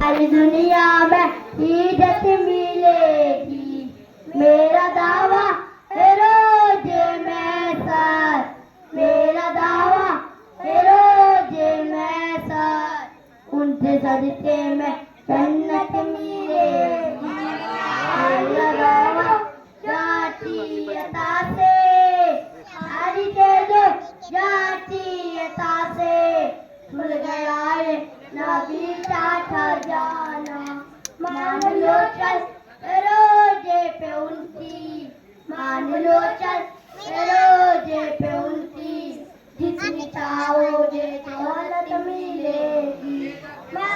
सारी दुनिया में इज्जत मिलेगी, मेरा दावा है रोजे में सर, मेरा दावा है रोजे में सर, उनसे सदके में जन्नत मिलेगी, मेरा दावा जातीयता से, हरी के दो जातीयता से, खुल गया है नबी का जाना, मान लो चल रोजे पे उनकी, मान लो चल रोजे पे उनकी, जितनी चाहोगे दौलत मिलेगी, मैं